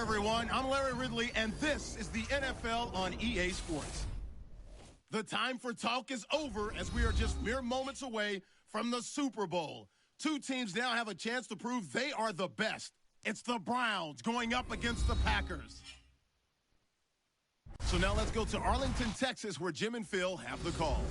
everyone. I'm Larry Ridley, and this is the NFL on EA Sports. The time for talk is over as we are just mere moments away from the Super Bowl. Two teams now have a chance to prove they are the best. It's the Browns going up against the Packers. So now let's go to Arlington, Texas, where Jim and Phil have the call.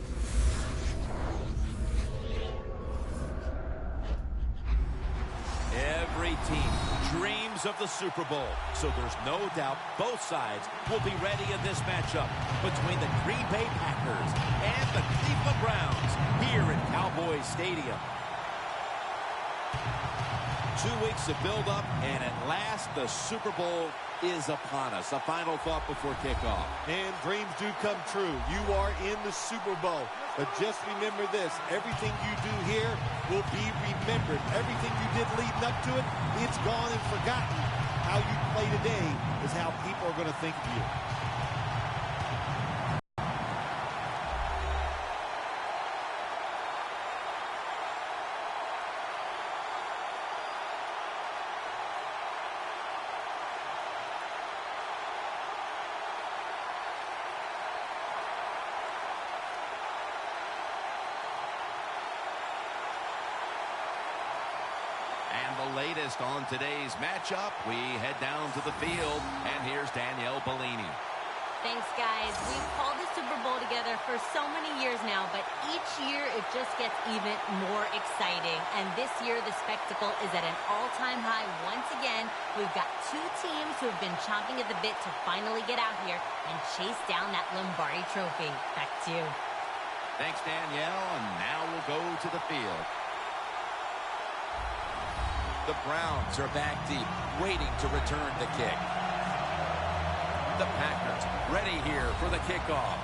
Every team dreams of the Super Bowl, so there's no doubt both sides will be ready in this matchup between the Green Bay Packers and the Cleveland Browns here at Cowboys Stadium. 2 weeks to build up, and at last the Super Bowl is upon us. A final thought before kickoff. And dreams do come true. You are in the Super Bowl. But just remember this, everything you do here will be remembered. Everything you did leading up to it, it's gone and forgotten. How you play today is how people are going to think of you. The latest on today's matchup, we head down to the field, and here's Danielle Bellini. Thanks, guys. We've called the Super Bowl together for so many years now, but each year it just gets even more exciting. And this year, the spectacle is at an all-time high once again. We've got two teams who have been chomping at the bit to finally get out here and chase down that Lombardi trophy. Back to you. Thanks, Danielle, and now we'll go to the field. The Browns are back deep, waiting to return the kick. The Packers ready here for the kickoff.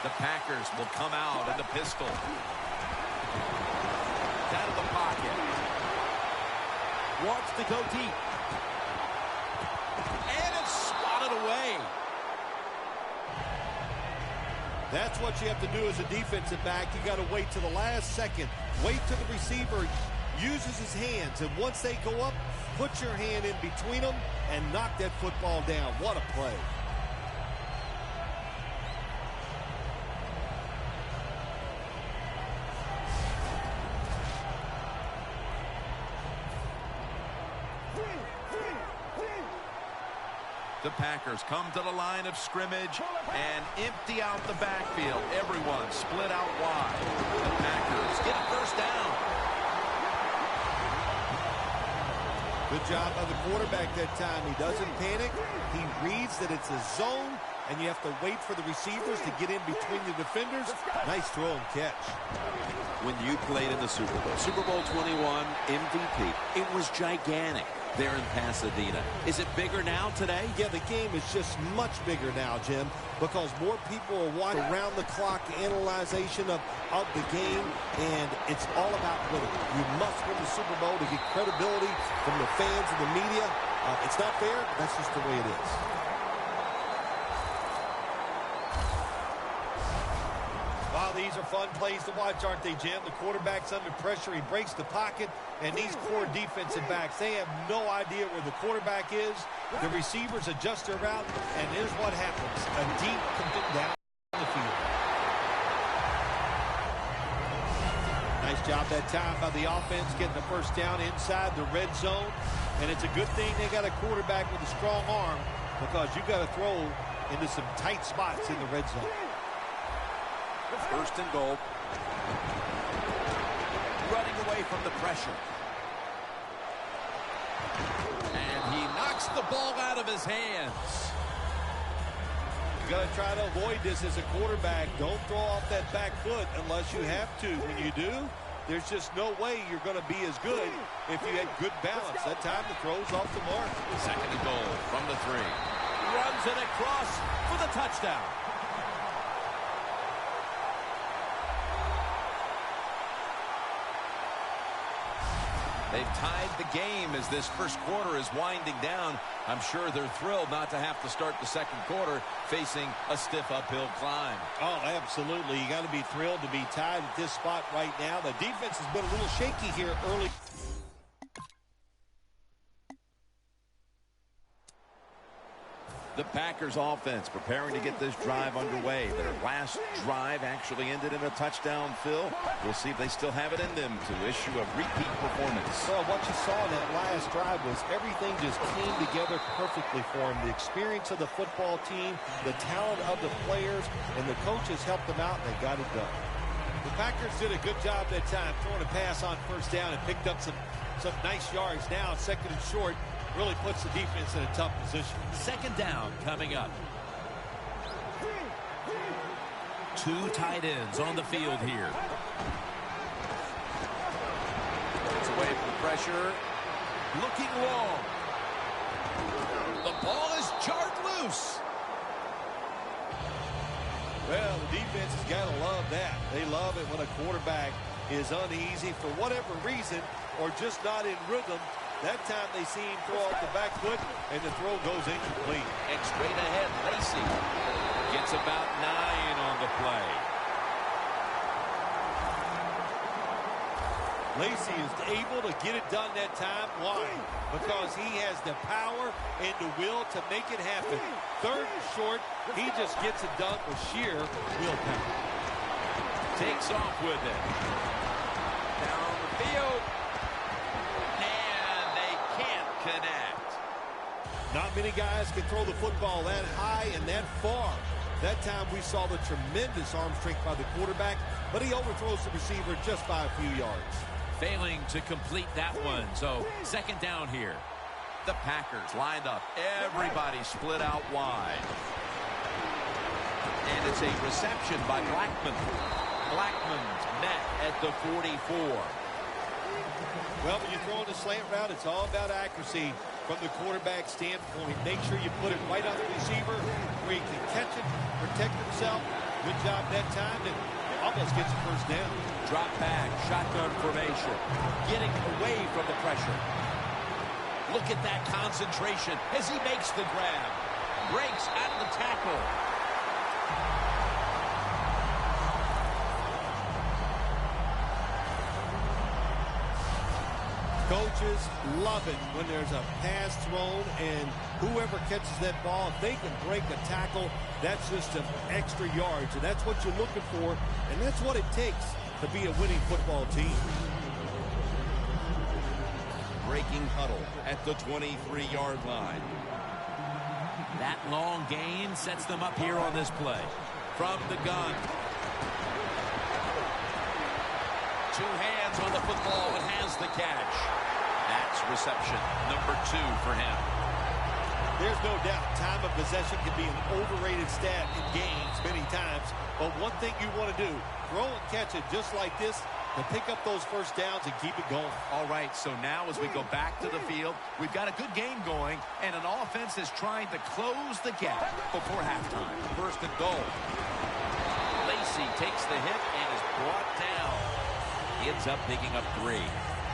The Packers will come out in the pistol. Out of the pocket. Wants to go deep. And it's swatted away. That's what you have to do as a defensive back. You got to wait to the last second. Wait till the receiver uses his hands. And once they go up, put your hand in between them and knock that football down. What a play. The Packers come to the line of scrimmage and empty out the backfield. Everyone split out wide. The Packers get a first down. Good job by the quarterback that time. He doesn't panic. He reads that it's a zone, and you have to wait for the receivers to get in between the defenders. Nice throw and catch. When you played in the Super Bowl 21 MVP, it was gigantic there in Pasadena. Is it bigger now today? Yeah, the game is just much bigger now, Jim, because more people are watching around-the-clock analyzation of the game, and it's all about winning. You must win the Super Bowl to get credibility from the fans and the media. It's not fair, but that's just the way it is. Wow, these are fun plays to watch, aren't they, Jim? The quarterback's under pressure. He breaks the pocket, and these core defensive backs, they have no idea where the quarterback is. The receivers adjust their route, and here's what happens. A deep commit down the field. Nice job that time by the offense getting the first down inside the red zone. And it's a good thing they got a quarterback with a strong arm, because you got to throw into some tight spots in the red zone. First and goal. Running away from the pressure. And he knocks the ball out of his hands. You got to try to avoid this as a quarterback. Don't throw off that back foot unless you have to. When you do, there's just no way you're going to be as good if you had good balance. That time the throw's off the mark. Second and goal from the 3. Runs it across for the touchdown. They've tied the game as this first quarter is winding down. I'm sure they're thrilled not to have to start the second quarter facing a stiff uphill climb. Oh, absolutely. You got to be thrilled to be tied at this spot right now. The defense has been a little shaky here early. The Packers offense preparing to get this drive underway. Their last drive actually ended in a touchdown, Phil. We'll see if they still have it in them to issue a repeat performance. Well, what you saw in that last drive was everything just came together perfectly for them. The experience of the football team, the talent of the players, and the coaches helped them out, and they got it done. The Packers did a good job that time, throwing a pass on first down and picked up some nice yards. Now, second and short, really puts the defense in a tough position. Second down coming up. Two tight ends on the field here. It's away from pressure. Looking long. The ball is jarred loose. Well, the defense has got to love that. They love it when a quarterback is uneasy for whatever reason or just not in rhythm. That time they see him throw off the back foot, and the throw goes incomplete. And straight ahead, Lacy gets about 9 on the play. Lacy is able to get it done that time. Why? Because he has the power and the will to make it happen. Third and short, he just gets it done with sheer willpower. Takes off with it. Down the field. Connect. Not many guys can throw the football that high and that far. That time we saw the tremendous arm strength by the quarterback, but he overthrows the receiver just by a few yards. Failing to complete that one, so second down here. The Packers lined up. Everybody split out wide. And it's a reception by Blackman. Blackman's met at the 44. Well, when you're throwing the slant route, it's all about accuracy from the quarterback standpoint. Make sure you put it right on the receiver where he can catch it, protect himself. Good job that time, and almost gets a first down. Drop back, shotgun formation, getting away from the pressure. Look at that concentration as he makes the grab. Breaks out of the tackle. Coaches love it when there's a pass thrown, and whoever catches that ball, if they can break a tackle, that's just some extra yards, and that's what you're looking for, and that's what it takes to be a winning football team. Breaking huddle at the 23-yard line. That long gain sets them up here on this play. From the gun. Two hands on the football and has the catch. That's reception number 2 for him. There's no doubt time of possession can be an overrated stat in games many times, but one thing you want to do, throw and catch it just like this to pick up those first downs and keep it going. All right, so now as we go back to the field, we've got a good game going, and an offense is trying to close the gap before halftime. First and goal. Lacy takes the hit and is brought down. Ends up picking up 3.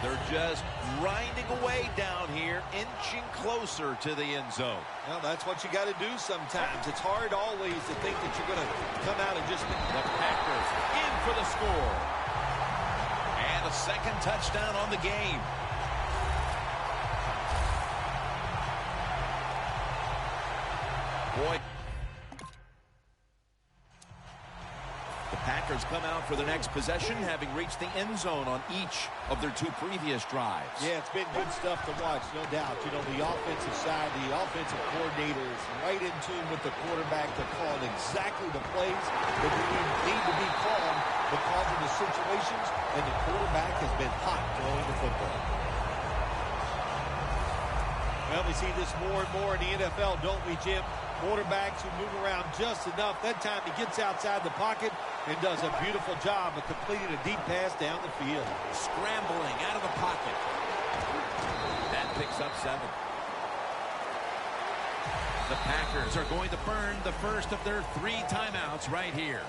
They're just grinding away down here, inching closer to the end zone. Well, that's what you got to do sometimes. It's hard always to think that you're going to come out and just... The Packers in for the score. And a second touchdown on the game. Boy. The Packers come out for their next possession, having reached the end zone on each of their 2 previous drives. Yeah, it's been good stuff to watch, no doubt. You know, the offensive side, the offensive coordinator is right in tune with the quarterback to call exactly the plays that need to be called because of the situations, and the quarterback has been hot throwing the football. Well, we see this more and more in the NFL, don't we, Jim? Quarterbacks who move around just enough. That time he gets outside the pocket and does a beautiful job of completing a deep pass down the field. Scrambling out of the pocket. That picks up 7. The Packers are going to burn the first of their 3 timeouts right here.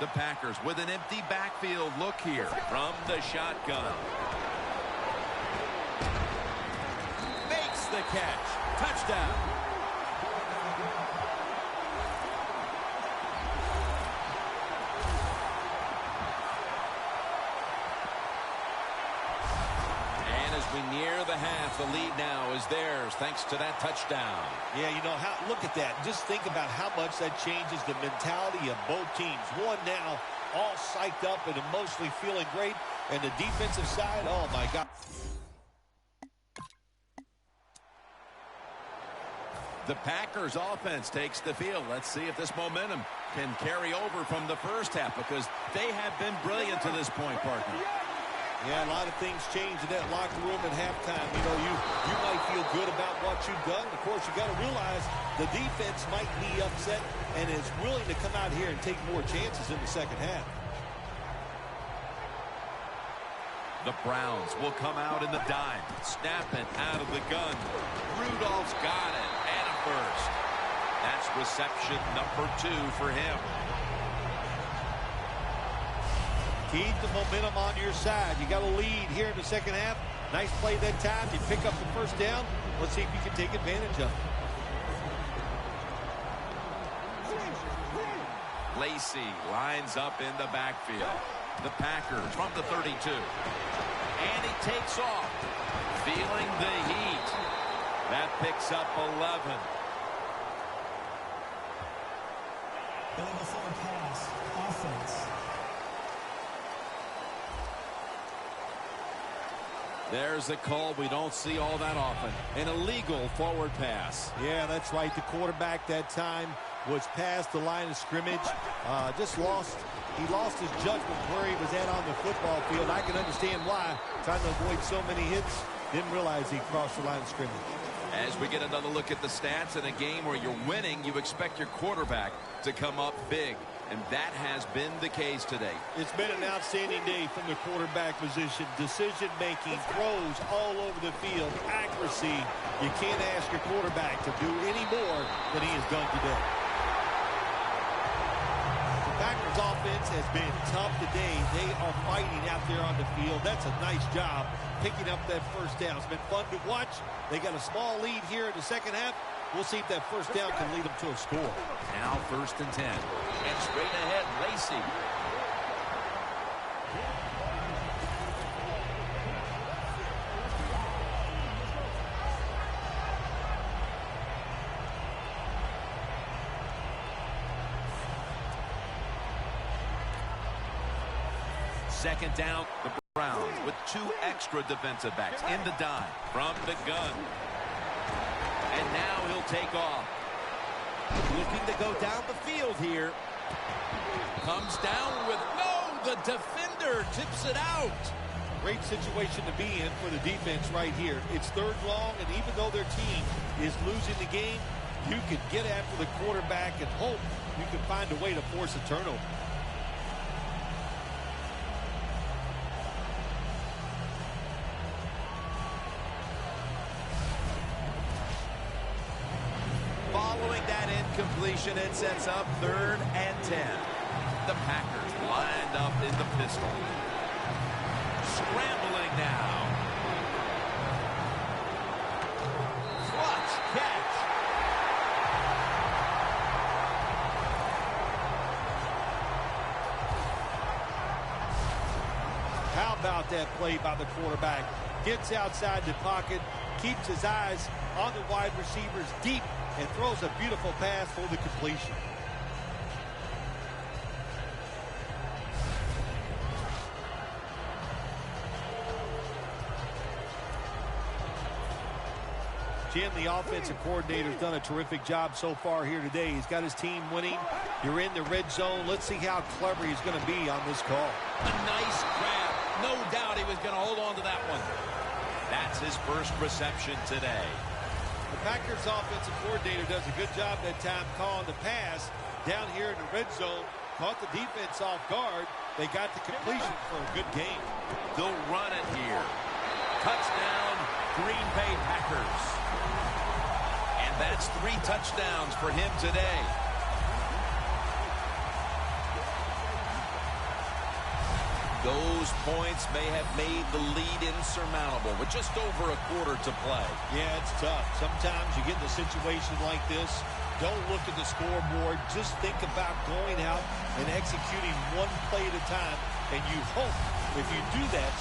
The Packers with an empty backfield look here from the shotgun. Makes the catch. Touchdown. And as we near the half, the lead now is theirs thanks to that touchdown. Yeah, you know, look at that. Just think about how much that changes the mentality of both teams. One now all psyched up and emotionally feeling great. And the defensive side, oh, my God. The Packers offense takes the field. Let's see if this momentum can carry over from the first half, because they have been brilliant to this point, partner. Yeah, a lot of things change in that locker room at halftime. You know, you might feel good about what you've done. Of course, you got to realize the defense might be upset and is willing to come out here and take more chances in the second half. The Browns will come out in the dime. Snapping out of the gun. Rudolph's got it. And a first. That's reception number 2 for him. Keep the momentum on your side. You got a lead here in the second half. Nice play that time. You pick up the first down. Let's see if you can take advantage of it. Lacey lines up in the backfield. The Packers from the 32. And he takes off. Feeling the heat. That picks up 11. PS4 pass. Offense. There's a call we don't see all that often. An illegal forward pass. Yeah, that's right. The quarterback that time was past the line of scrimmage. He lost his judgment where he was at on the football field. I can understand why. Trying to avoid so many hits. Didn't realize he crossed the line of scrimmage. As we get another look at the stats in a game where you're winning, you expect your quarterback to come up big. And that has been the case today. It's been an outstanding day from the quarterback position. Decision-making, throws all over the field, accuracy. You can't ask your quarterback to do any more than he has done today. The Packers offense has been tough today. They are fighting out there on the field. That's a nice job picking up that first down. It's been fun to watch. They got a small lead here in the second half. We'll see if that first down can lead them to a score. Now 1st and 10. And straight ahead, Lacey. Second down, the Browns with 2 extra defensive backs in the dime from the gun. And now he'll take off. Looking to go down the field here. Comes down with, no, the defender tips it out. Great situation to be in for the defense right here. It's 3rd long, and even though their team is losing the game, you can get after the quarterback and hope you can find a way to force a turnover. Following that incompletion, it sets up 3rd and 10. The Packers lined up in the pistol. Scrambling now. Clutch catch. How about that play by the quarterback? Gets outside the pocket, keeps his eyes on the wide receivers deep, and throws a beautiful pass for the completion. Jim, the offensive coordinator's done a terrific job so far here today. He's got his team winning. You're in the red zone. Let's see how clever he's going to be on this call. A nice grab. No doubt he was going to hold on to that one. That's his first reception today. The Packers offensive coordinator does a good job that time calling the pass down here in the red zone. Caught the defense off guard. They got the completion for a good game. They'll run it here. Touchdown, Green Bay Packers. And that's 3 touchdowns for him today. Those points may have made the lead insurmountable with just over a quarter to play. Yeah, it's tough. Sometimes you get in a situation like this, don't look at the scoreboard. Just think about going out and executing one play at a time. And you hope if you do that.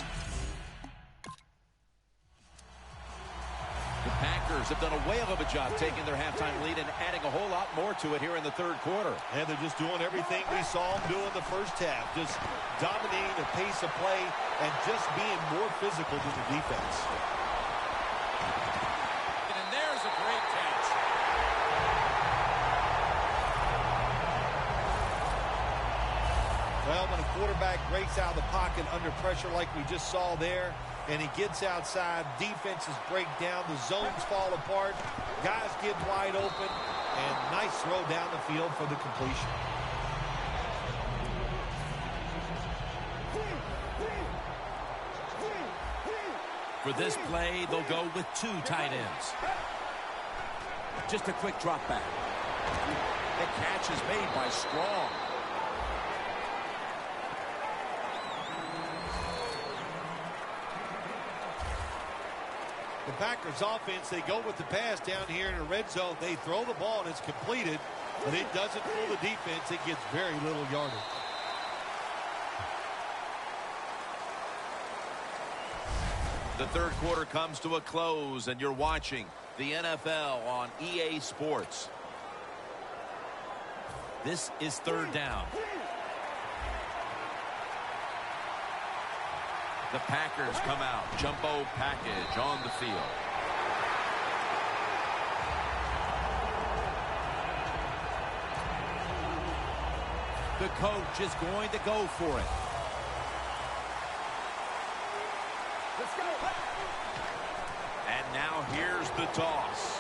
The Packers have done a whale of a job taking their halftime lead and adding a whole lot more to it here in the third quarter. And they're just doing everything we saw them do in the first half. Just dominating the pace of play and just being more physical than the defense. And there's a great catch. Well, when a quarterback breaks out of the pocket under pressure like we just saw there, and he gets outside, defenses break down, the zones fall apart, guys get wide open, and nice throw down the field for the completion. For this play, they'll go with two tight ends. Just a quick drop back. The catch is made by Strong. The Packers offense, they go with the pass down here in the red zone. They throw the ball and it's completed, but it doesn't fool the defense. It gets very little yardage. The third quarter comes to a close, and you're watching the NFL on EA Sports. This is third down. The Packers come out. Jumbo package on the field. The coach is going to go for it. Let's go. And now here's the toss.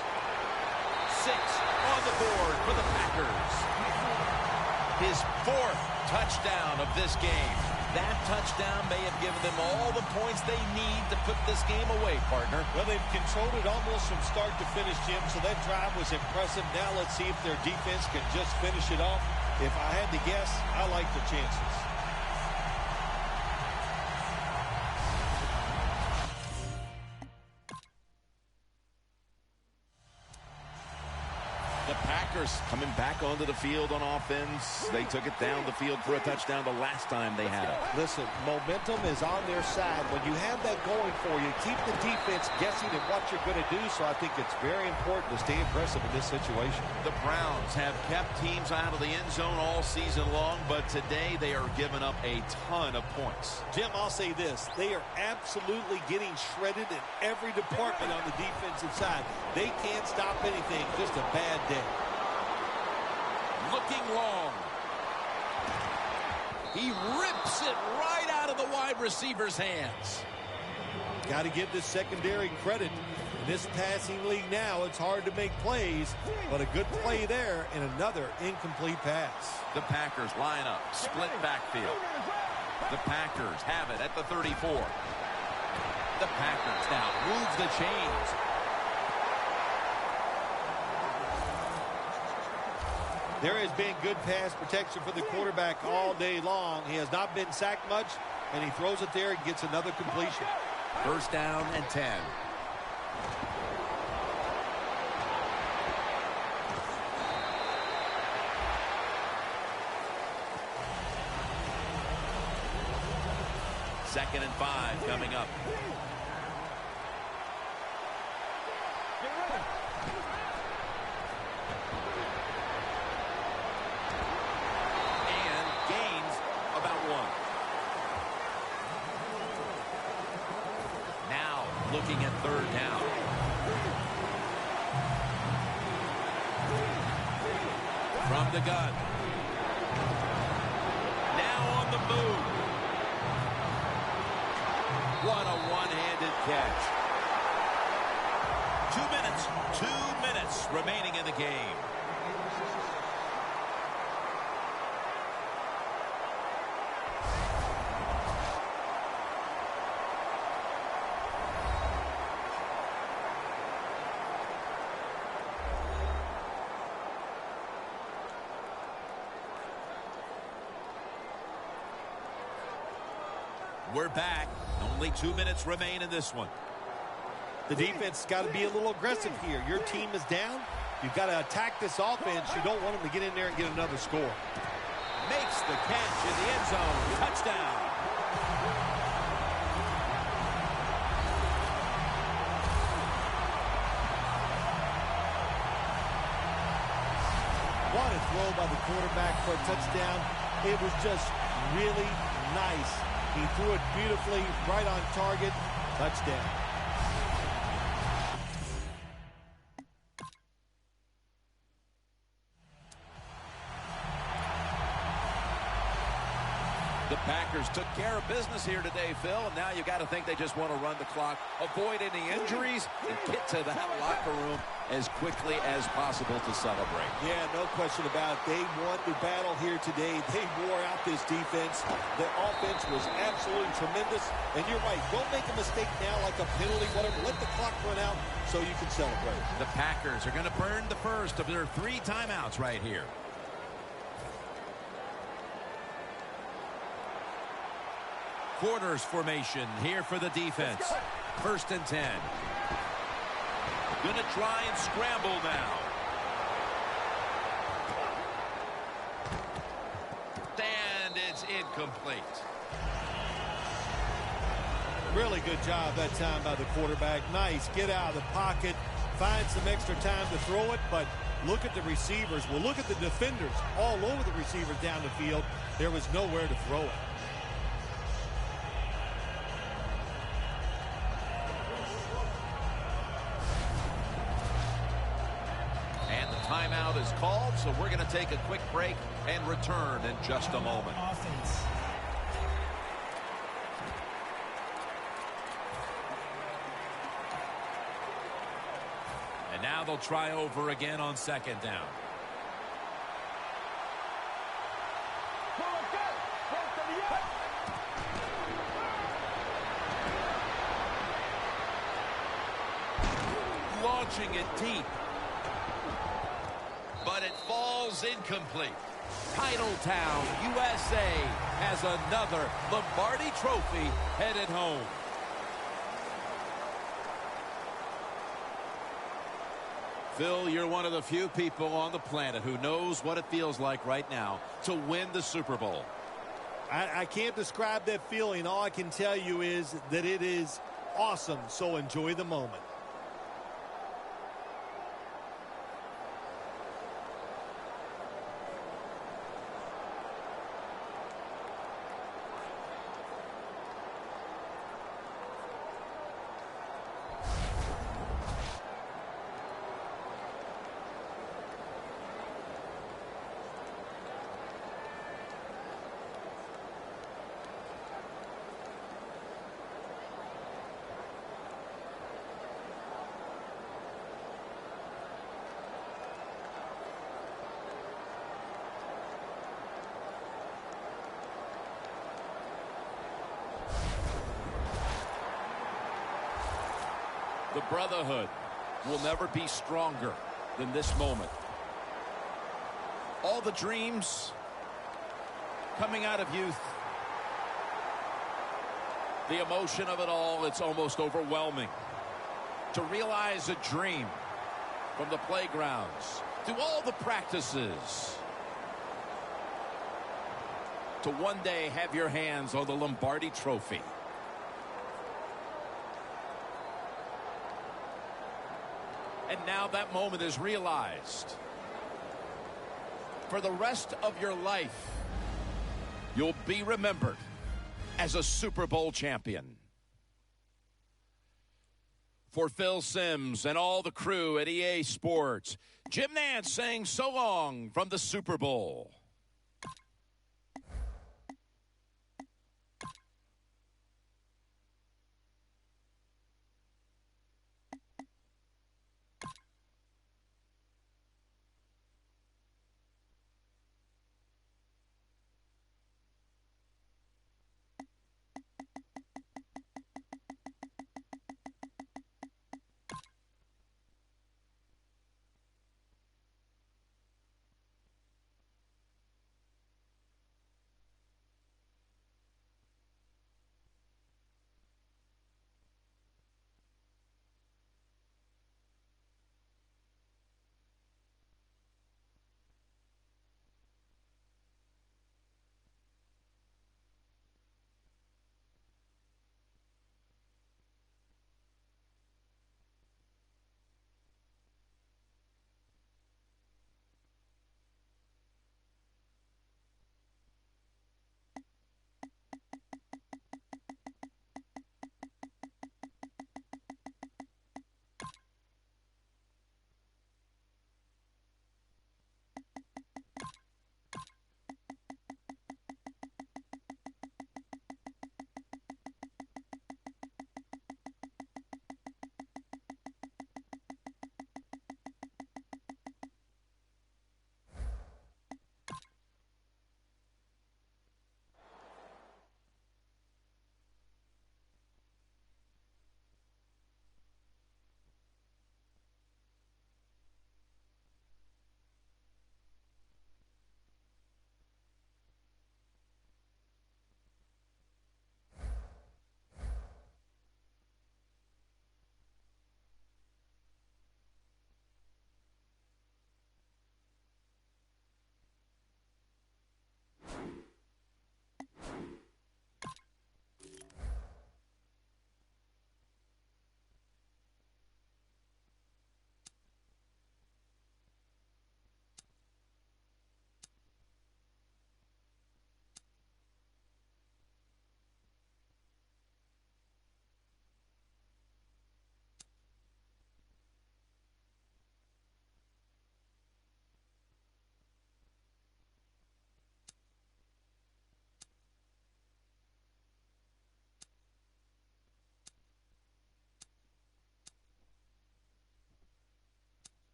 6 on the board for the Packers. His 4th touchdown of this game. That touchdown may have given them all the points they need to put this game away, partner. Well, they've controlled it almost from start to finish, Jim, so that drive was impressive. Now let's see if their defense can just finish it off. If I had to guess, I like the chances. The Packers coming back onto the field on offense. They took it down the field for a touchdown the last time they had it. Listen, momentum is on their side. When you have that going for you, keep the defense guessing at what you're going to do, so I think it's very important to stay aggressive in this situation. The Browns have kept teams out of the end zone all season long, but today they are giving up a ton of points. Jim, I'll say this. They are absolutely getting shredded in every department on the defensive side. They can't stop anything. Just a bad day. Looking long. He rips it right out of the wide receiver's hands. Got to give this secondary credit. In this passing league now, it's hard to make plays, but a good play there and another incomplete pass. The Packers line up, split backfield. The Packers have it at the 34. The Packers now moves the chains. There has been good pass protection for the quarterback all day long. He has not been sacked much, and he throws it there and gets another completion. First down and 10. Second and 5 coming up. Looking at third down. From the gun. Now on the move. What a one-handed catch. 2 minutes remaining in the game. We're back. Only 2 minutes remain in this one. The defense has got to be a little aggressive here. Your team is down. You've got to attack this offense. You don't want them to get in there and get another score. Makes the catch in the end zone. Touchdown. What a throw by the quarterback for a touchdown. It was just really nice. He threw it beautifully, right on target. Touchdown. The Packers took care of business here today, Phil, and now you got to think they just want to run the clock, avoid any injuries, and get to that locker room as quickly as possible to celebrate. Yeah, no question about it. They won the battle here today. They wore out this defense. The offense was absolutely tremendous. And you're right, don't make a mistake now like a penalty, whatever. Let the clock run out so you can celebrate. The Packers are going to burn the first of their 3 timeouts right here. Quarters formation here for the defense. 1st and 10. Gonna try and scramble now. And it's incomplete. Really good job that time by the quarterback. Nice. Get out of the pocket. Find some extra time to throw it, but look at the receivers. Well, look at the defenders all over the receivers down the field. There was nowhere to throw it. Timeout is called, so we're going to take a quick break and return in just a moment. Offense. And now they'll try over again on 2nd down. Launching it deep. But it falls incomplete. Titletown, USA has another Lombardi Trophy headed home. Phil, you're one of the few people on the planet who knows what it feels like right now to win the Super Bowl. I can't describe that feeling. All I can tell you is that it is awesome, so enjoy the moment. The brotherhood will never be stronger than this moment. All the dreams coming out of youth. The emotion of it all, it's almost overwhelming. To realize a dream from the playgrounds, to all the practices, to one day have your hands on the Lombardi Trophy. And now that moment is realized. For the rest of your life, you'll be remembered as a Super Bowl champion. For Phil Simms and all the crew at EA Sports, Jim Nantz saying so long from the Super Bowl.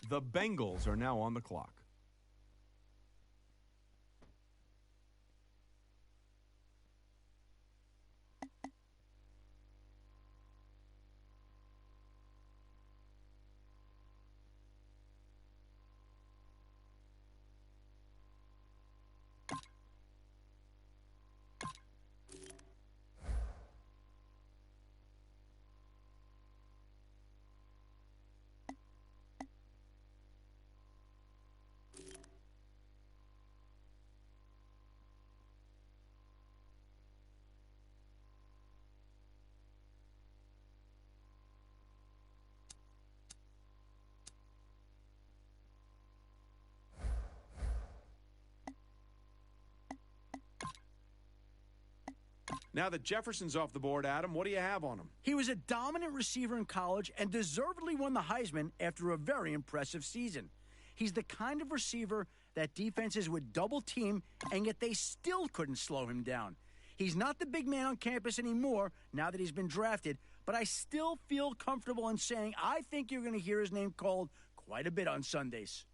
The Bengals are now on the clock. Now that Jefferson's off the board, Adam, what do you have on him? He was a dominant receiver in college and deservedly won the Heisman after a very impressive season. He's the kind of receiver that defenses would double team, and yet they still couldn't slow him down. He's not the big man on campus anymore now that he's been drafted, but I still feel comfortable in saying I think you're going to hear his name called quite a bit on Sundays.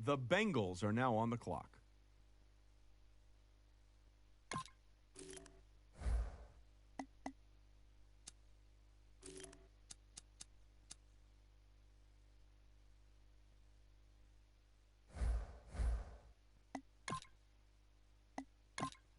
The Bengals are now on the clock.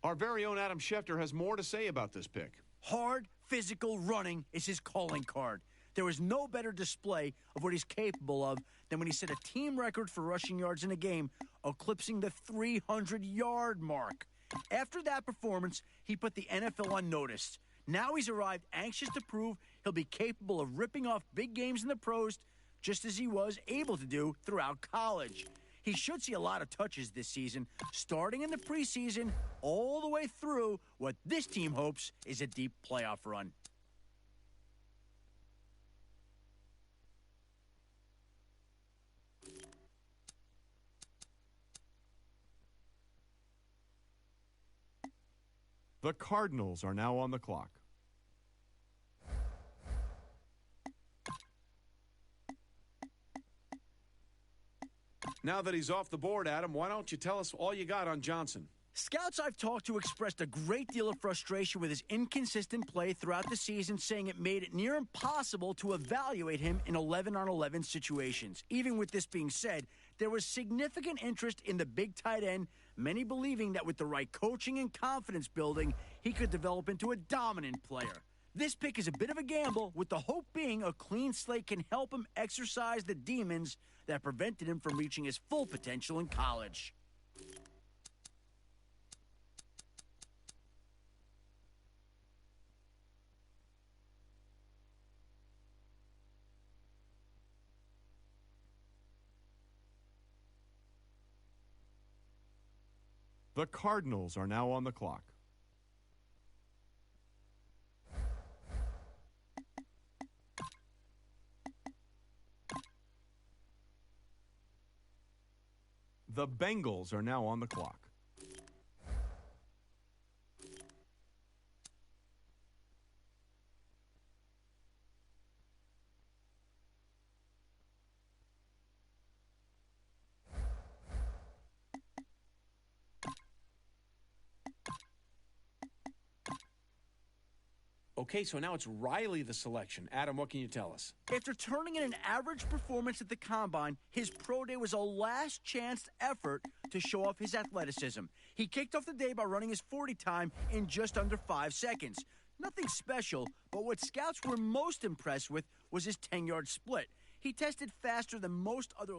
Our very own Adam Schefter has more to say about this pick. Hard, physical running is his calling card. There is no better display of what he's capable of than when he set a team record for rushing yards in a game, eclipsing the 300-yard mark. After that performance, he put the NFL on notice. Now he's arrived anxious to prove he'll be capable of ripping off big games in the pros, just as he was able to do throughout college. He should see a lot of touches this season, starting in the preseason all the way through what this team hopes is a deep playoff run. The Cardinals are now on the clock. Now that he's off the board, Adam, why don't you tell us all you got on Johnson? Scouts I've talked to expressed a great deal of frustration with his inconsistent play throughout the season, saying it made it near impossible to evaluate him in 11-on-11 situations. Even with this being said, there was significant interest in the big tight end, many believing that with the right coaching and confidence building, he could develop into a dominant player. This pick is a bit of a gamble, with the hope being a clean slate can help him exercise the demons that prevented him from reaching his full potential in college. The Cardinals are now on the clock. The Bengals are now on the clock. Okay, so now it's Riley the selection. Adam, what can you tell us? After turning in an average performance at the Combine, his pro day was a last-chance effort to show off his athleticism. He kicked off the day by running his 40 time in just under 5 seconds. Nothing special, but what scouts were most impressed with was his 10-yard split. He tested faster than most other